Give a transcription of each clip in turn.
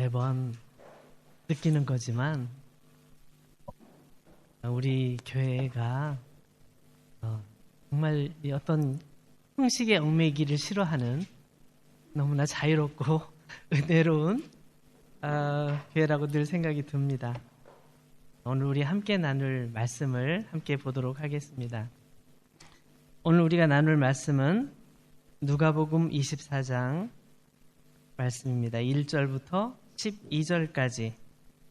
매번 느끼는 거지만 우리 교회가 정말 이 어떤 형식에 얽매이기를 싫어하는 너무나 자유롭고 은혜로운 교회라고 늘 생각이 듭니다. 오늘 우리 함께 나눌 말씀을 함께 보도록 하겠습니다. 오늘 우리가 나눌 말씀은 누가복음 24장 말씀입니다. 1절부터 12절까지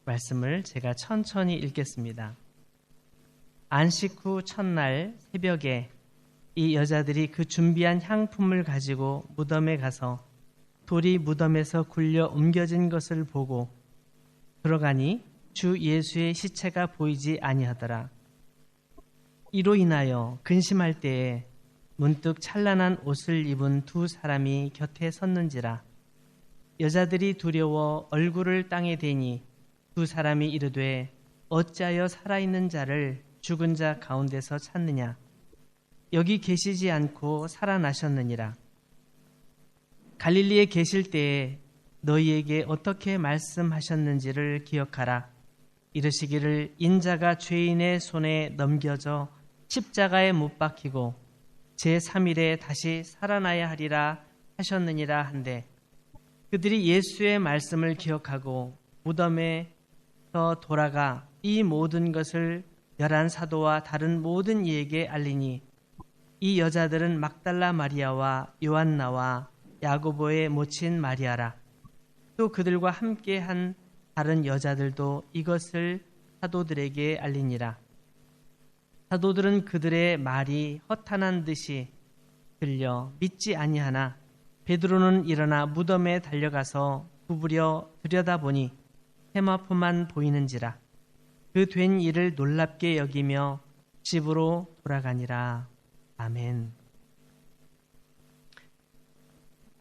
말씀을 제가 천천히 읽겠습니다. 안식 후 첫날 새벽에 이 여자들이 그 준비한 향품을 가지고 무덤에 가서 돌이 무덤에서 굴려 옮겨진 것을 보고 들어가니 주 예수의 시체가 보이지 아니하더라. 이로 인하여 근심할 때에 문득 찬란한 옷을 입은 두 사람이 곁에 섰는지라. 여자들이 두려워 얼굴을 땅에 대니 두 사람이 이르되 어찌하여 살아있는 자를 죽은 자 가운데서 찾느냐. 여기 계시지 않고 살아나셨느니라. 갈릴리에 계실 때에 너희에게 어떻게 말씀하셨는지를 기억하라. 이르시기를 인자가 죄인의 손에 넘겨져 십자가에 못 박히고 제3일에 다시 살아나야 하리라 하셨느니라 한데, 그들이 예수의 말씀을 기억하고 무덤에서 돌아가 이 모든 것을 11사도와 다른 모든 이에게 알리니, 이 여자들은 막달라 마리아와 요한나와 야고보의 모친 마리아라. 또 그들과 함께한 다른 여자들도 이것을 사도들에게 알리니라. 사도들은 그들의 말이 허탄한 듯이 들려 믿지 아니하나 베드로는 일어나 무덤에 달려가서 구부려 들여다보니 세마포만 보이는지라. 그 된 일을 놀랍게 여기며 집으로 돌아가니라. 아멘.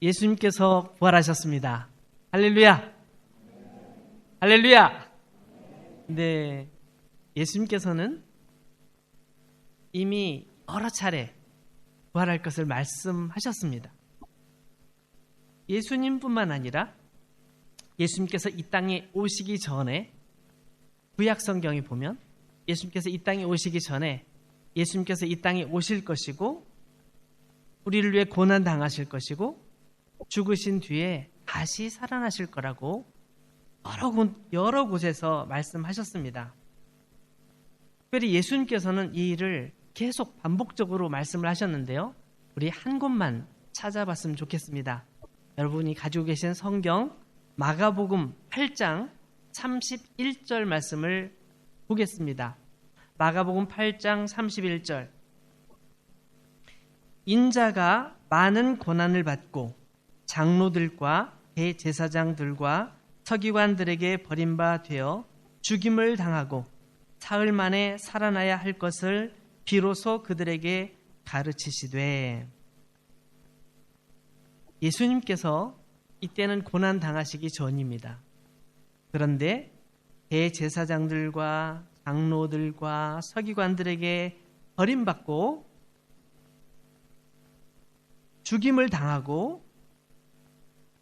예수님께서 부활하셨습니다. 할렐루야! 할렐루야! 네, 예수님께서는 이미 여러 차례 부활할 것을 말씀하셨습니다. 예수님뿐만 아니라 예수님께서 이 땅에 오시기 전에, 구약 성경에 보면 예수님께서 이 땅에 오시기 전에 예수님께서 이 땅에 오실 것이고 우리를 위해 고난 당하실 것이고 죽으신 뒤에 다시 살아나실 거라고 여러 곳에서 말씀하셨습니다. 특별히 예수님께서는 이 일을 계속 반복적으로 말씀을 하셨는데요. 우리 한 곳만 찾아봤으면 좋겠습니다. 여러분이 가지고 계신 성경 마가복음 8장 31절 말씀을 보겠습니다. 마가복음 8장 31절. 인자가 많은 고난을 받고 장로들과 대제사장들과 서기관들에게 버림바 되어 죽임을 당하고 사흘 만에 살아나야 할 것을 비로소 그들에게 가르치시되. 예수님께서 이때는 고난 당하시기 전입니다. 그런데 대제사장들과 장로들과 서기관들에게 버림받고 죽임을 당하고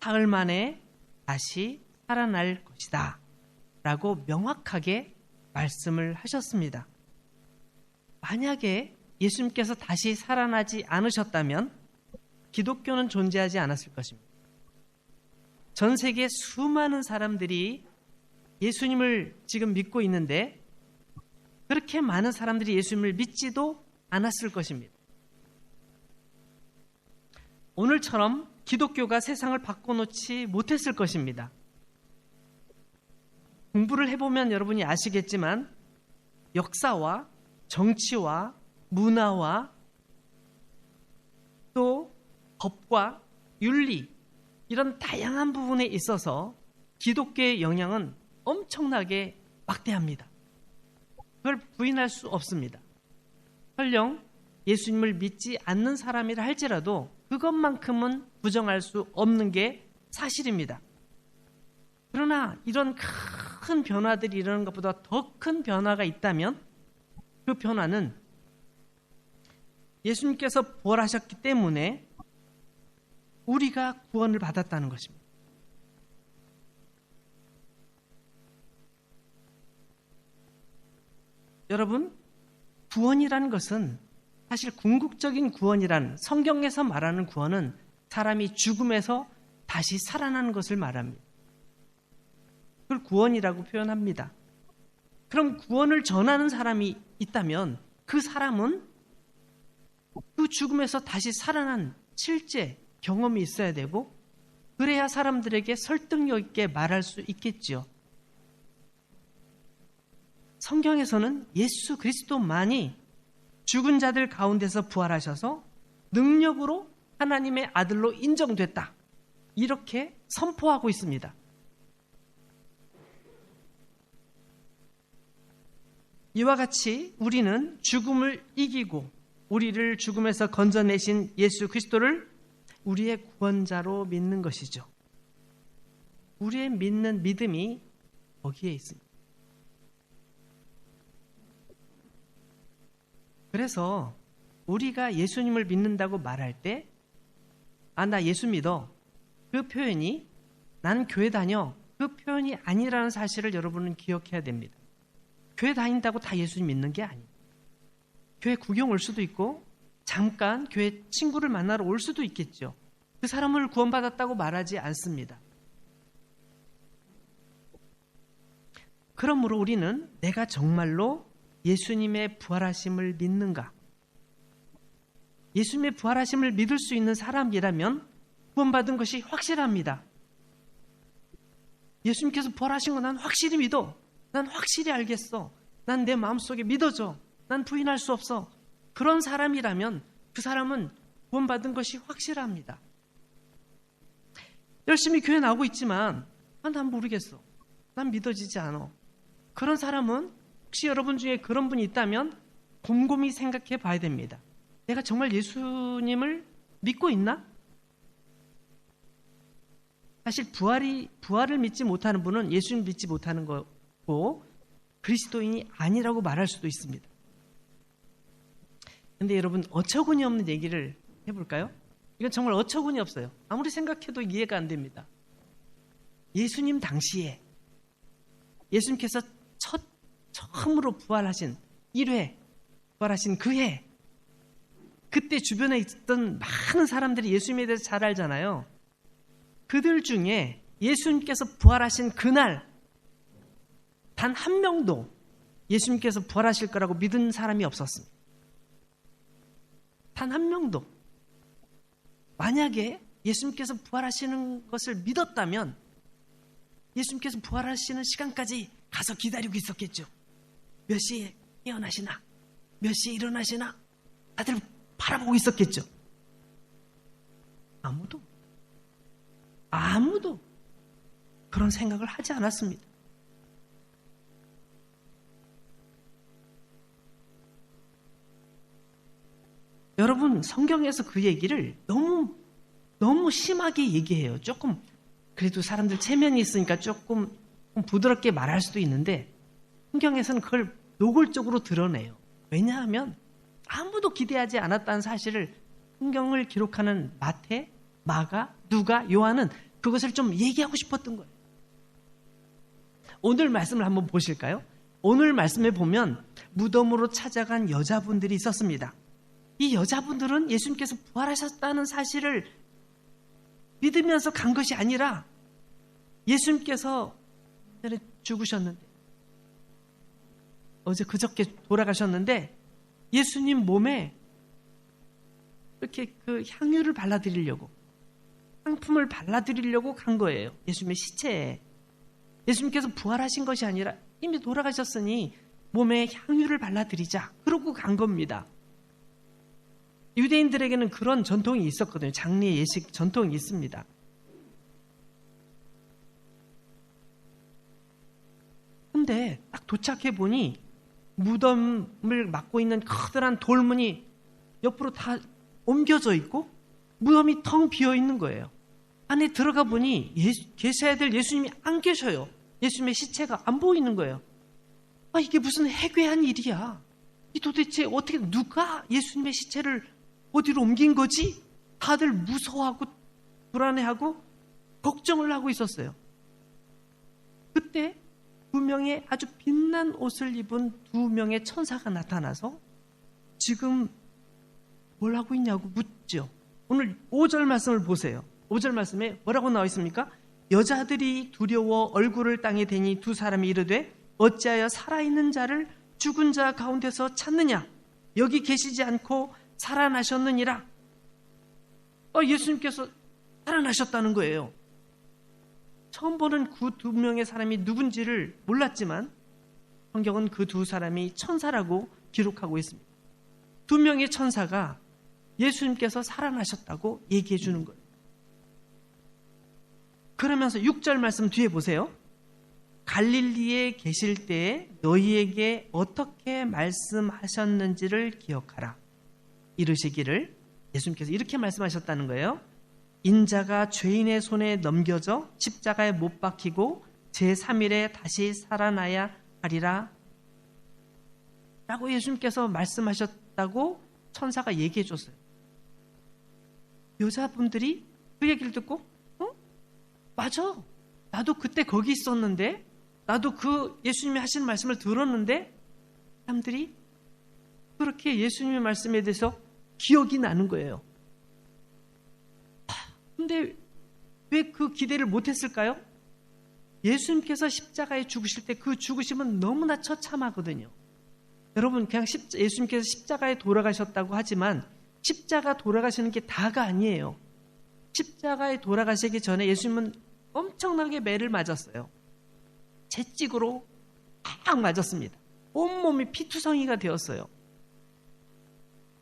사흘 만에 다시 살아날 것이다 라고 명확하게 말씀을 하셨습니다. 만약에 예수님께서 다시 살아나지 않으셨다면 기독교는 존재하지 않았을 것입니다. 전 세계 수많은 사람들이 예수님을 지금 믿고 있는데 그렇게 많은 사람들이 예수님을 믿지도 않았을 것입니다. 오늘처럼 기독교가 세상을 바꿔놓지 못했을 것입니다. 공부를 해보면 여러분이 아시겠지만 역사와 정치와 문화와 또 법과 윤리, 이런 다양한 부분에 있어서 기독교의 영향은 엄청나게 막대합니다. 그걸 부인할 수 없습니다. 설령 예수님을 믿지 않는 사람이라 할지라도 그것만큼은 부정할 수 없는 게 사실입니다. 그러나 이런 큰 변화들이 일어나는 것보다 더 큰 변화가 있다면 그 변화는 예수님께서 부활하셨기 때문에 우리가 구원을 받았다는 것입니다. 여러분, 구원이라는 것은 사실 궁극적인 구원이란 성경에서 말하는 구원은 사람이 죽음에서 다시 살아나는 것을 말합니다. 그걸 구원이라고 표현합니다. 그럼 구원을 전하는 사람이 있다면 그 사람은 그 죽음에서 다시 살아난 실제 경험이 있어야 되고 그래야 사람들에게 설득력 있게 말할 수 있겠지요. 성경에서는 예수 그리스도만이 죽은 자들 가운데서 부활하셔서 능력으로 하나님의 아들로 인정됐다. 이렇게 선포하고 있습니다. 이와 같이 우리는 죽음을 이기고 우리를 죽음에서 건져내신 예수 그리스도를 우리의 구원자로 믿는 것이죠. 우리의 믿는 믿음이 거기에 있습니다. 그래서 우리가 예수님을 믿는다고 말할 때 나 예수 믿어. 그 표현이 난 교회 다녀. 그 표현이 아니라는 사실을 여러분은 기억해야 됩니다. 교회 다닌다고 다 예수님 믿는 게 아니에요. 교회 구경 올 수도 있고 잠깐 교회 친구를 만나러 올 수도 있겠죠. 그 사람을 구원받았다고 말하지 않습니다. 그러므로 우리는 내가 정말로 예수님의 부활하심을 믿는가? 예수님의 부활하심을 믿을 수 있는 사람이라면 구원받은 것이 확실합니다. 예수님께서 부활하신 거 난 확실히 믿어. 난 확실히 알겠어. 난 내 마음속에 믿어져. 난 부인할 수 없어. 그런 사람이라면 그 사람은 구원받은 것이 확실합니다. 열심히 교회 나오고 있지만 난 모르겠어. 난 믿어지지 않아. 그런 사람은 혹시 여러분 중에 그런 분이 있다면 곰곰이 생각해 봐야 됩니다. 내가 정말 예수님을 믿고 있나? 사실 부활을 믿지 못하는 분은 예수님 믿지 못하는 거고 그리스도인이 아니라고 말할 수도 있습니다. 근데 여러분 어처구니 없는 얘기를 해볼까요? 이건 정말 어처구니 없어요. 아무리 생각해도 이해가 안 됩니다. 예수님 당시에 예수님께서 처음으로 부활하신 1회 부활하신 그 해 그때 주변에 있던 많은 사람들이 예수님에 대해서 잘 알잖아요. 그들 중에 예수님께서 부활하신 그날 단 한 명도 예수님께서 부활하실 거라고 믿은 사람이 없었습니다. 단 한 명도. 만약에 예수님께서 부활하시는 것을 믿었다면 예수님께서 부활하시는 시간까지 가서 기다리고 있었겠죠. 몇 시에 깨어나시나? 몇 시에 일어나시나? 다들 바라보고 있었겠죠. 아무도 그런 생각을 하지 않았습니다. 여러분 성경에서 그 얘기를 너무 심하게 얘기해요. 조금 그래도 사람들 체면이 있으니까 조금 부드럽게 말할 수도 있는데 성경에서는 그걸 노골적으로 드러내요. 왜냐하면 아무도 기대하지 않았다는 사실을 성경을 기록하는 마태, 마가, 누가, 요한은 그것을 좀 얘기하고 싶었던 거예요. 오늘 말씀을 한번 보실까요? 오늘 말씀에 보면 무덤으로 찾아간 여자분들이 있었습니다. 이 여자분들은 예수님께서 부활하셨다는 사실을 믿으면서 간 것이 아니라 예수님께서 죽으셨는데 어제 그저께 돌아가셨는데 예수님 몸에 이렇게 그 향유를 발라드리려고 상품을 발라드리려고 간 거예요. 예수님의 시체에. 예수님께서 부활하신 것이 아니라 이미 돌아가셨으니 몸에 향유를 발라드리자. 그러고 간 겁니다. 유대인들에게는 그런 전통이 있었거든요. 장례 예식 전통이 있습니다. 근데 딱 도착해 보니 무덤을 막고 있는 커다란 돌문이 옆으로 다 옮겨져 있고 무덤이 텅 비어 있는 거예요. 안에 들어가 보니 계셔야 될 예수님이 안 계셔요. 예수님의 시체가 안 보이는 거예요. 이게 무슨 해괴한 일이야. 이 도대체 어떻게 누가 예수님의 시체를 어디로 옮긴 거지? 다들 무서워하고 불안해하고 걱정을 하고 있었어요. 그때 두 명의 아주 빛난 옷을 입은 두 명의 천사가 나타나서 지금 뭘 하고 있냐고 묻죠. 오늘 5절 말씀을 보세요. 5절 말씀에 뭐라고 나와 있습니까? 여자들이 두려워 얼굴을 땅에 대니 두 사람이 이르되 어찌하여 살아있는 자를 죽은 자 가운데서 찾느냐? 여기 계시지 않고 살아나셨느니라. 예수님께서 살아나셨다는 거예요. 처음 보는 그 두 명의 사람이 누군지를 몰랐지만 성경은 그 두 사람이 천사라고 기록하고 있습니다. 두 명의 천사가 예수님께서 살아나셨다고 얘기해 주는 거예요. 그러면서 6절 말씀 뒤에 보세요. 갈릴리에 계실 때에 너희에게 어떻게 말씀하셨는지를 기억하라. 이르시기를, 예수님께서 이렇게 말씀하셨다는 거예요. 인자가 죄인의 손에 넘겨져 십자가에 못 박히고 제3일에 다시 살아나야 하리라 라고 예수님께서 말씀하셨다고 천사가 얘기해 줬어요. 여자분들이 그 얘기를 듣고 맞아, 나도 그때 거기 있었는데, 나도 그 예수님이 하신 말씀을 들었는데, 사람들이 그렇게 예수님의 말씀에 대해서 기억이 나는 거예요. 근데 왜 그 기대를 못했을까요? 예수님께서 십자가에 죽으실 때 그 죽으심은 너무나 처참하거든요. 여러분, 그냥 예수님께서 십자가에 돌아가셨다고 하지만 십자가 돌아가시는 게 다가 아니에요. 십자가에 돌아가시기 전에 예수님은 엄청나게 매를 맞았어요. 채찍으로 팍 맞았습니다. 온몸이 피투성이가 되었어요.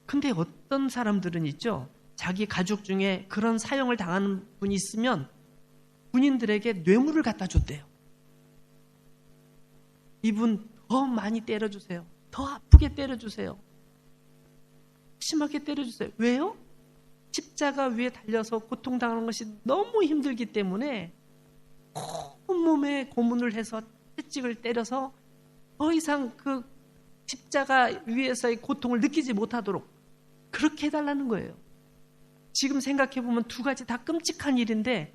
근데 어떤 사람들은 있죠. 자기 가족 중에 그런 사형을 당하는 분이 있으면 군인들에게 뇌물을 갖다 줬대요. 이분 더 많이 때려주세요. 더 아프게 때려주세요. 심하게 때려주세요. 왜요? 십자가 위에 달려서 고통당하는 것이 너무 힘들기 때문에 온몸에 고문을 해서 채찍을 때려서 더 이상 그 십자가 위에서의 고통을 느끼지 못하도록 그렇게 해달라는 거예요. 지금 생각해보면 두 가지 다 끔찍한 일인데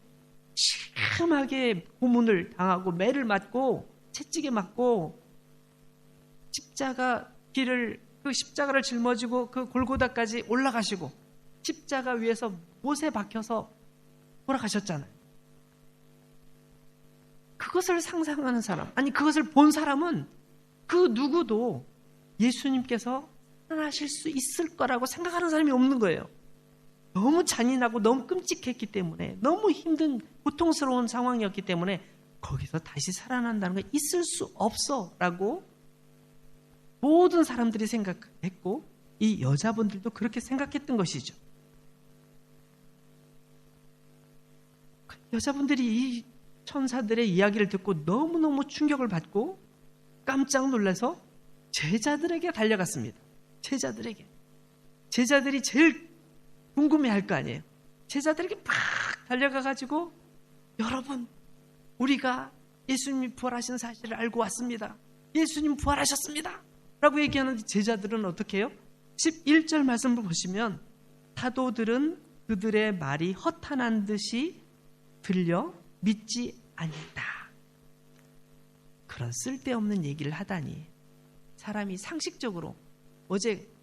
심하게 고문을 당하고 매를 맞고 채찍에 맞고 그 십자가를 짊어지고 그 골고다까지 올라가시고 십자가 위에서 못에 박혀서 돌아가셨잖아요. 그것을 상상하는 사람, 아니 그것을 본 사람은 그 누구도 예수님께서 살아나실 수 있을 거라고 생각하는 사람이 없는 거예요. 너무 잔인하고 너무 끔찍했기 때문에, 너무 힘든 고통스러운 상황이었기 때문에 거기서 다시 살아난다는 게 있을 수 없어 라고 모든 사람들이 생각했고 이 여자분들도 그렇게 생각했던 것이죠. 여자분들이 이 천사들의 이야기를 듣고 너무너무 충격을 받고 깜짝 놀라서 제자들에게 달려갔습니다. 제자들이 제일 궁금해할 거 아니에요. 제자들에게 막 달려가가지고 여러분, 우리가 예수님이 부활하신 사실을 알고 왔습니다. 예수님 부활하셨습니다 라고 얘기하는데 제자들은 어떻게 해요? 11절 말씀을 보시면 사도들은 그들의 말이 허탄한 듯이 들려 믿지 아니했다. 그런 쓸데없는 얘기를 하다니 사람이 상식적으로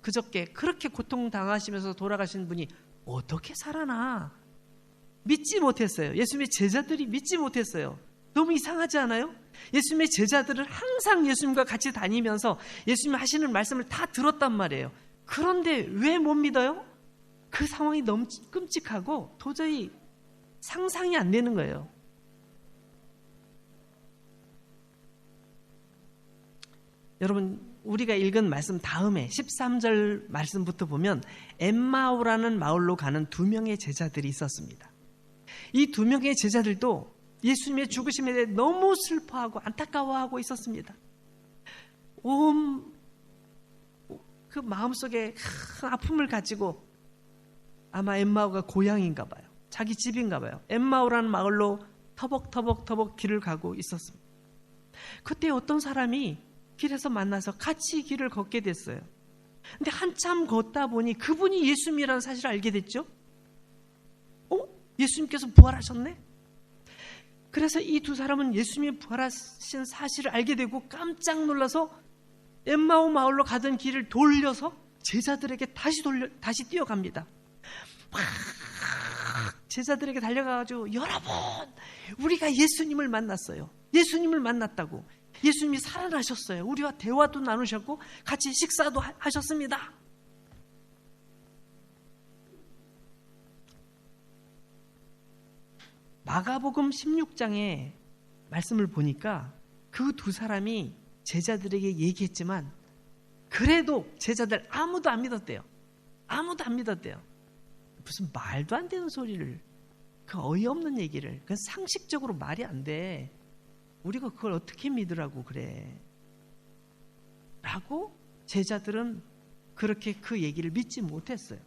그저께 그렇게 고통당하시면서 돌아가신 분이 어떻게 살아나? 믿지 못했어요. 예수님의 제자들이 믿지 못했어요. 너무 이상하지 않아요? 예수님의 제자들은 항상 예수님과 같이 다니면서 예수님 하시는 말씀을 다 들었단 말이에요. 그런데 왜 못 믿어요? 그 상황이 너무 끔찍하고 도저히 상상이 안 되는 거예요. 여러분, 우리가 읽은 말씀 다음에 13절 말씀부터 보면 엠마오라는 마을로 가는 두 명의 제자들이 있었습니다. 이 두 명의 제자들도 예수님의 죽으심에 대해 너무 슬퍼하고 안타까워하고 있었습니다. 그 마음속에 큰 아픔을 가지고 아마 엠마오가 고향인가 봐요. 자기 집인가 봐요. 엠마오라는 마을로 터벅터벅 길을 가고 있었습니다. 그때 어떤 사람이 길에서 만나서 같이 길을 걷게 됐어요. 근데 한참 걷다 보니 그분이 예수님이라는 사실을 알게 됐죠. 예수님께서 부활하셨네? 그래서 이 두 사람은 예수님이 부활하신 사실을 알게 되고 깜짝 놀라서 엠마오 마을로 가던 길을 돌려서 제자들에게 다시 뛰어갑니다. 막 제자들에게 달려가가지고 여러분, 우리가 예수님을 만났어요. 예수님을 만났다고. 예수님이 살아나셨어요. 우리와 대화도 나누셨고 같이 식사도 하셨습니다. 마가복음 16장의 말씀을 보니까 그 두 사람이 제자들에게 얘기했지만 그래도 제자들 아무도 안 믿었대요. 아무도 안 믿었대요. 무슨 말도 안 되는 소리를, 그 어이없는 얘기를, 그건 상식적으로 말이 안 돼. 우리가 그걸 어떻게 믿으라고 그래. 라고 제자들은 그렇게 그 얘기를 믿지 못했어요.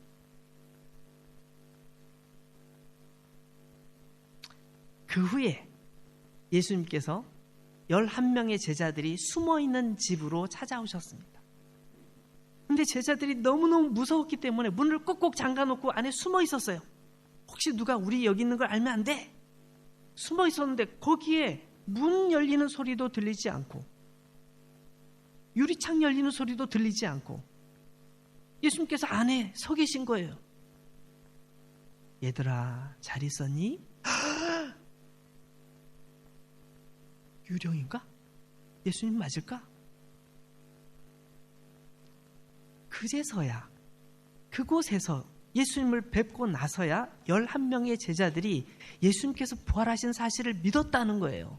그 후에 예수님께서 11명의 제자들이 숨어있는 집으로 찾아오셨습니다. 근데 제자들이 너무너무 무서웠기 때문에 문을 꼭꼭 잠가놓고 안에 숨어 있었어요. 혹시 누가 우리 여기 있는 걸 알면 안 돼. 숨어 있었는데 거기에 문 열리는 소리도 들리지 않고 유리창 열리는 소리도 들리지 않고 예수님께서 안에 서 계신 거예요. 얘들아, 잘 있었니? 유령인가? 예수님 맞을까? 그제서야, 그곳에서 예수님을 뵙고 나서야 11명의 제자들이 예수님께서 부활하신 사실을 믿었다는 거예요.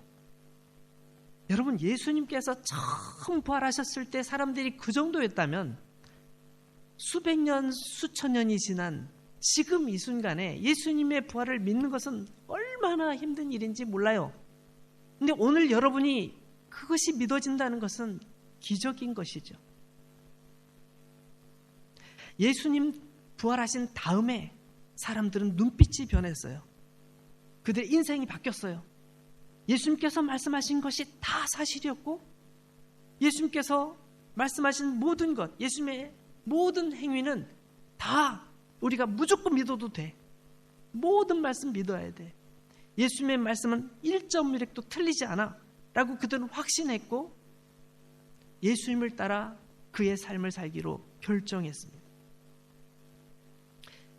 여러분, 예수님께서 처음 부활하셨을 때 사람들이 그 정도였다면 수백 년, 수천 년이 지난 지금 이 순간에 예수님의 부활을 믿는 것은 얼마나 힘든 일인지 몰라요. 근데 오늘 여러분이 그것이 믿어진다는 것은 기적인 것이죠. 예수님 부활하신 다음에 사람들은 눈빛이 변했어요. 그들의 인생이 바뀌었어요. 예수님께서 말씀하신 것이 다 사실이었고 예수님께서 말씀하신 모든 것, 예수님의 모든 행위는 다 우리가 무조건 믿어도 돼. 모든 말씀 믿어야 돼. 예수님의 말씀은 1.1획도 틀리지 않아 라고 그들은 확신했고 예수님을 따라 그의 삶을 살기로 결정했습니다.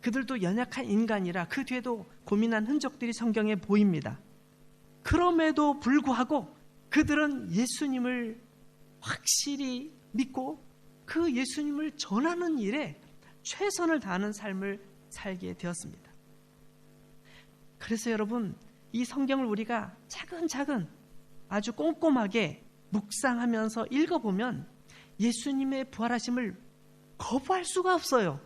그들도 연약한 인간이라 그 뒤에도 고민한 흔적들이 성경에 보입니다. 그럼에도 불구하고 그들은 예수님을 확실히 믿고 그 예수님을 전하는 일에 최선을 다하는 삶을 살게 되었습니다. 그래서 여러분, 이 성경을 우리가 차근차근 아주 꼼꼼하게 묵상하면서 읽어보면 예수님의 부활하심을 거부할 수가 없어요.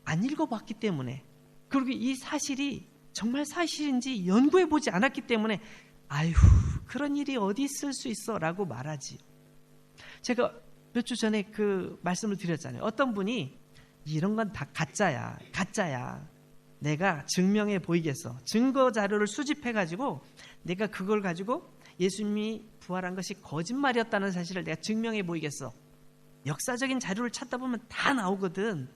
안 읽어봤기 때문에, 그리고 이 사실이 정말 사실인지 연구해보지 않았기 때문에 아유, 그런 일이 어디 있을 수 있어 라고 말하지. 제가 몇 주 전에 그 말씀을 드렸잖아요. 어떤 분이 이런 건 다 가짜야, 가짜야. 내가 증명해 보이겠어. 증거 자료를 수집해가지고 내가 그걸 가지고 예수님이 부활한 것이 거짓말이었다는 사실을 내가 증명해 보이겠어. 역사적인 자료를 찾다 보면 다 나오거든.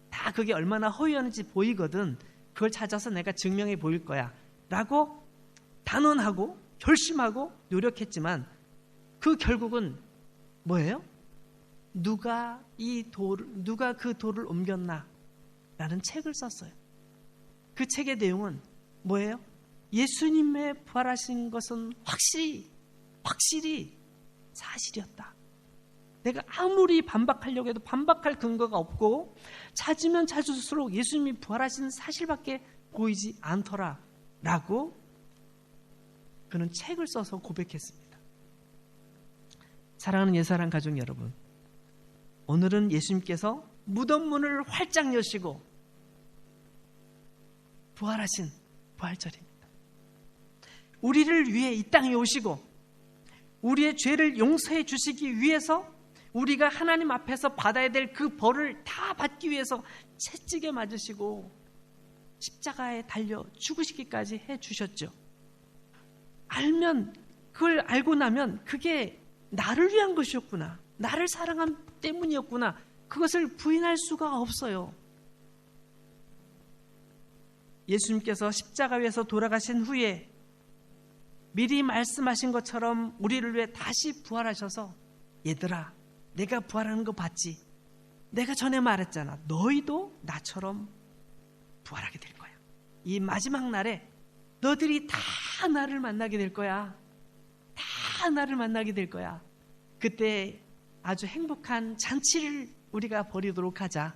다 그게 얼마나 허위였는지 보이거든. 그걸 찾아서 내가 증명해 보일 거야 라고 단언하고 결심하고 노력했지만 그 결국은 뭐예요? 누가 그 돌을 옮겼나? 라는 책을 썼어요. 그 책의 내용은 뭐예요? 예수님의 부활하신 것은 확실히 사실이었다. 내가 아무리 반박하려고 해도 반박할 근거가 없고 찾으면 찾을수록 예수님이 부활하신 사실밖에 보이지 않더라 라고 그는 책을 써서 고백했습니다. 사랑하는 옛사랑 가족 여러분, 오늘은 예수님께서 무덤 문을 활짝 여시고 부활하신 부활절입니다. 우리를 위해 이 땅에 오시고 우리의 죄를 용서해 주시기 위해서 우리가 하나님 앞에서 받아야 될 그 벌을 다 받기 위해서 채찍에 맞으시고 십자가에 달려 죽으시기까지 해주셨죠. 그걸 알고 나면 그게 나를 위한 것이었구나, 나를 사랑한 때문이었구나, 그것을 부인할 수가 없어요. 예수님께서 십자가 위에서 돌아가신 후에 미리 말씀하신 것처럼 우리를 위해 다시 부활하셔서 얘들아, 내가 부활하는 거 봤지? 내가 전에 말했잖아. 너희도 나처럼 부활하게 될 거야. 이 마지막 날에 너희들이 다 나를 만나게 될 거야. 다 나를 만나게 될 거야. 그때 아주 행복한 잔치를 우리가 벌이도록 하자.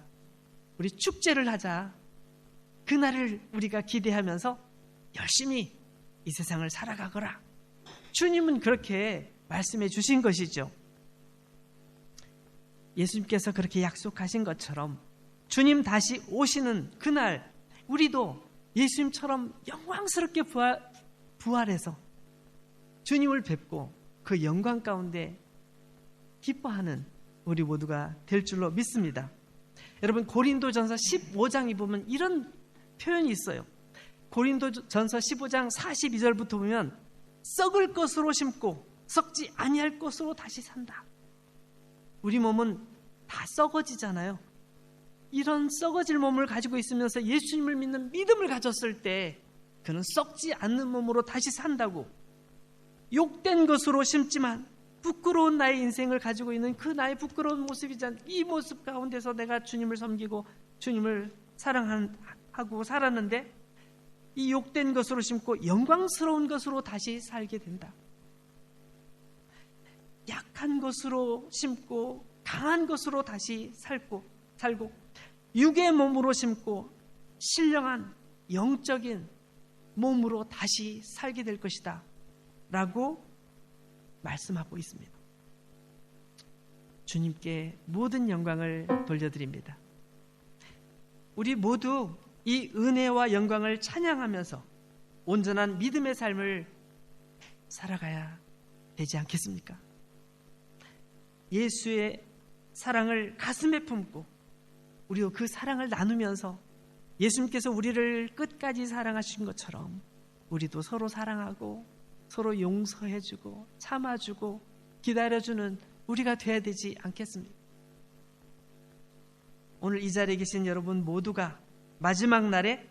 우리 축제를 하자. 그날을 우리가 기대하면서 열심히 이 세상을 살아가거라. 주님은 그렇게 말씀해 주신 것이죠. 예수님께서 그렇게 약속하신 것처럼 주님 다시 오시는 그날 우리도 예수님처럼 영광스럽게 부활해서 주님을 뵙고 그 영광 가운데 기뻐하는 우리 모두가 될 줄로 믿습니다. 여러분, 고린도전서 15장에 보면 이런 표현이 있어요. 고린도전서 15장 42절부터 보면 썩을 것으로 심고 썩지 아니할 것으로 다시 산다. 우리 몸은 다 썩어지잖아요. 이런 썩어질 몸을 가지고 있으면서 예수님을 믿는 믿음을 가졌을 때 그는 썩지 않는 몸으로 다시 산다고. 욕된 것으로 심지만 부끄러운 나의 인생을 가지고 있는 그 나의 부끄러운 모습이잖아. 이 모습 가운데서 내가 주님을 섬기고 주님을 사랑하고 살았는데 이 욕된 것으로 심고 영광스러운 것으로 다시 살게 된다. 약한 것으로 심고 강한 것으로 다시 살고 육의 몸으로 심고 신령한 영적인 몸으로 다시 살게 될 것이다 라고 말씀하고 있습니다. 주님께 모든 영광을 돌려드립니다. 우리 모두 이 은혜와 영광을 찬양하면서 온전한 믿음의 삶을 살아가야 되지 않겠습니까? 예수의 사랑을 가슴에 품고 우리도 그 사랑을 나누면서 예수님께서 우리를 끝까지 사랑하신 것처럼 우리도 서로 사랑하고 서로 용서해주고 참아주고 기다려주는 우리가 돼야 되지 않겠습니까? 오늘 이 자리에 계신 여러분 모두가 마지막 날에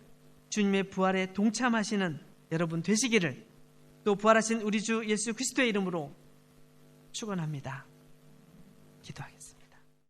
주님의 부활에 동참하시는 여러분 되시기를 또 부활하신 우리 주 예수 그리스도의 이름으로 축원합니다. 기도하겠습니다.